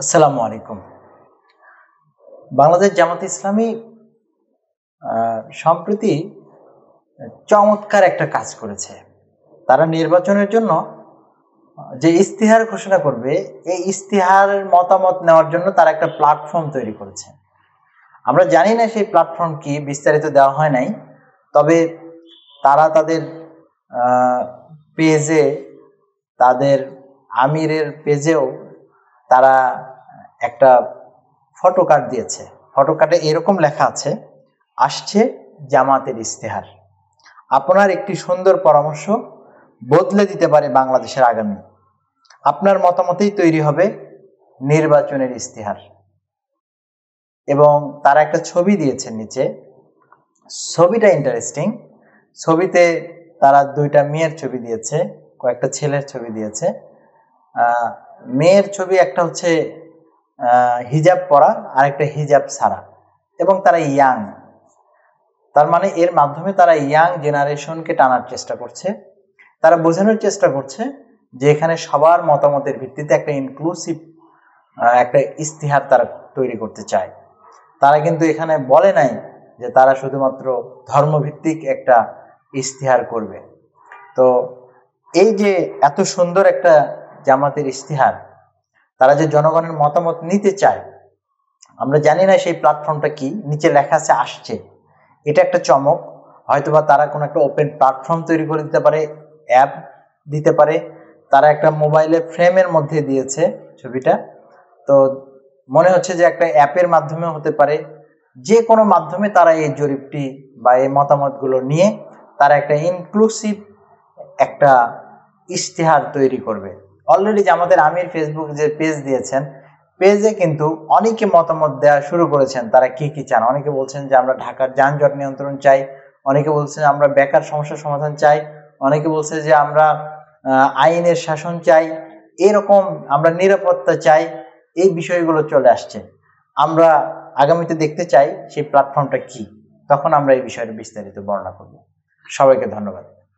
আসসালামু আলাইকুম। বাংলাদেশ জামাত ইসলামী সম্প্রতি চমৎকার একটা কাজ করেছে। তারা নির্বাচনের জন্য যে ইস্তিহার ঘোষণা করবে, এই ইস্তিহারের মতামত নেওয়ার জন্য তারা একটা প্ল্যাটফর্ম তৈরি করেছে। আমরা জানি না সেই প্ল্যাটফর্ম কি, বিস্তারিত দেওয়া হয় নাই। তবে তারা তাদের পেজে, তাদের আমিরের পেজেও তারা একটা ফটো কার্ড দিয়েছে। ফটো কার্ডে এরকম লেখা আছে, আসছে জামাতের ইস্তেহার। আপনার একটি সুন্দর পরামর্শ বদলে দিতে পারে বাংলাদেশের আগামী। আপনার মতামতেই তৈরি হবে নির্বাচনের ইস্তেহার। এবং তারা একটা ছবি দিয়েছেন নিচে। ছবিটা ইন্টারেস্টিং। ছবিতে তারা দুইটা মেয়ের ছবি দিয়েছে, কয়েকটা ছেলের ছবি দিয়েছে। মেয়ের ছবি একটা হচ্ছে হিজাব পরা, আর একটা হিজাব ছাড়া, এবং তারা ইয়াং। তার মানে এর মাধ্যমে তারা ইয়াং জেনারেশনকে টানার চেষ্টা করছে। তারা বোঝানোর চেষ্টা করছে যে এখানে সবার মতামতের ভিত্তিতে একটা ইনক্লুসিভ একটা ইস্তিহার তারা তৈরি করতে চায়। তারা কিন্তু এখানে বলে নাই যে তারা শুধুমাত্র ধর্মভিত্তিক একটা ইস্তিহার করবে। তো এই যে এত সুন্দর একটা জামাতের ইস্তিহার, তারা যে জনগণের মতামত নিতে চায়, আমরা জানি না সেই প্ল্যাটফর্মটা কি। নিচে লেখা আছে আসছে, এটা একটা চমক। হয়তোবা তারা কোনো একটা ওপেন প্ল্যাটফর্ম তৈরি করে দিতে পারে, অ্যাপ দিতে পারে। তারা একটা মোবাইলের ফ্রেমের মধ্যে দিয়েছে ছবিটা, তো মনে হচ্ছে যে একটা অ্যাপের মাধ্যমে হতে পারে। যে কোনো মাধ্যমে তারা এই জরিপটি বা এই মতামতগুলো নিয়ে তারা একটা ইনক্লুসিভ একটা ইশতেহার তৈরি করবে। অলরেডি আমাদের আমির ফেসবুক যে পেজ দিয়েছেন, পেজে কিন্তু অনেকে মতামত দেওয়া শুরু করেছেন। তারা কি কি চান? অনেকে বলছেন যে আমরা ঢাকার যানজট নিয়ন্ত্রণ চাই, অনেকে বলছেন আমরা বেকার সমস্যার সমাধান চাই, অনেকে বলছে যে আমরা আইনের শাসন চাই, এরকম আমরা নিরাপত্তা চাই। এই বিষয়গুলো চলে আসছে। আমরা আগামীতে দেখতে চাই সেই প্ল্যাটফর্মটা কি, তখন আমরা এই বিষয়ে বিস্তারিত বর্ণনা করব। সবাইকে ধন্যবাদ।